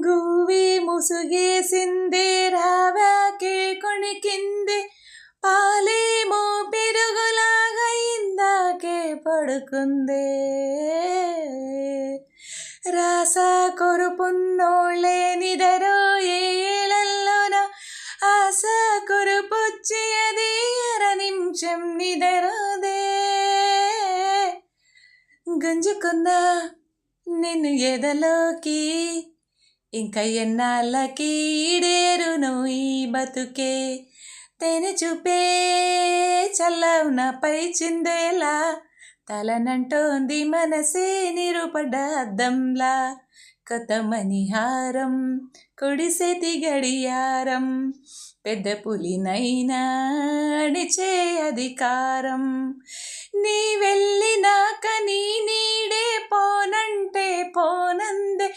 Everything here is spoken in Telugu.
గువ్వి ముసుగేసిందే రావాకే కొణికిందే పాలేమో పెరుగులాగా ఇందాకే పడుకుందే రాసా కొరుపున్నోళ్ళే నిదరోయే ఏళల్లోన ఆశ కొరుపొచ్చి అది అర నిమిషం నిదరోదే గుంజుకున్నా నిన్ను ఎదలోకి ఇంకా ఎన్నాళ్ళకి ఈడేరును ఈ బతుకే తేనె చూపే చల్లవునపై చిందేలా తలనంటోంది మనసే నిరుపడ్డ అద్దంలా కొత్త మణిహారం కొడిసేతి గడియారం పెద్ద పులినైనా అడిచే అధికారం నీ వెళ్ళినాక నీ నీడే పోనంటే పోనందే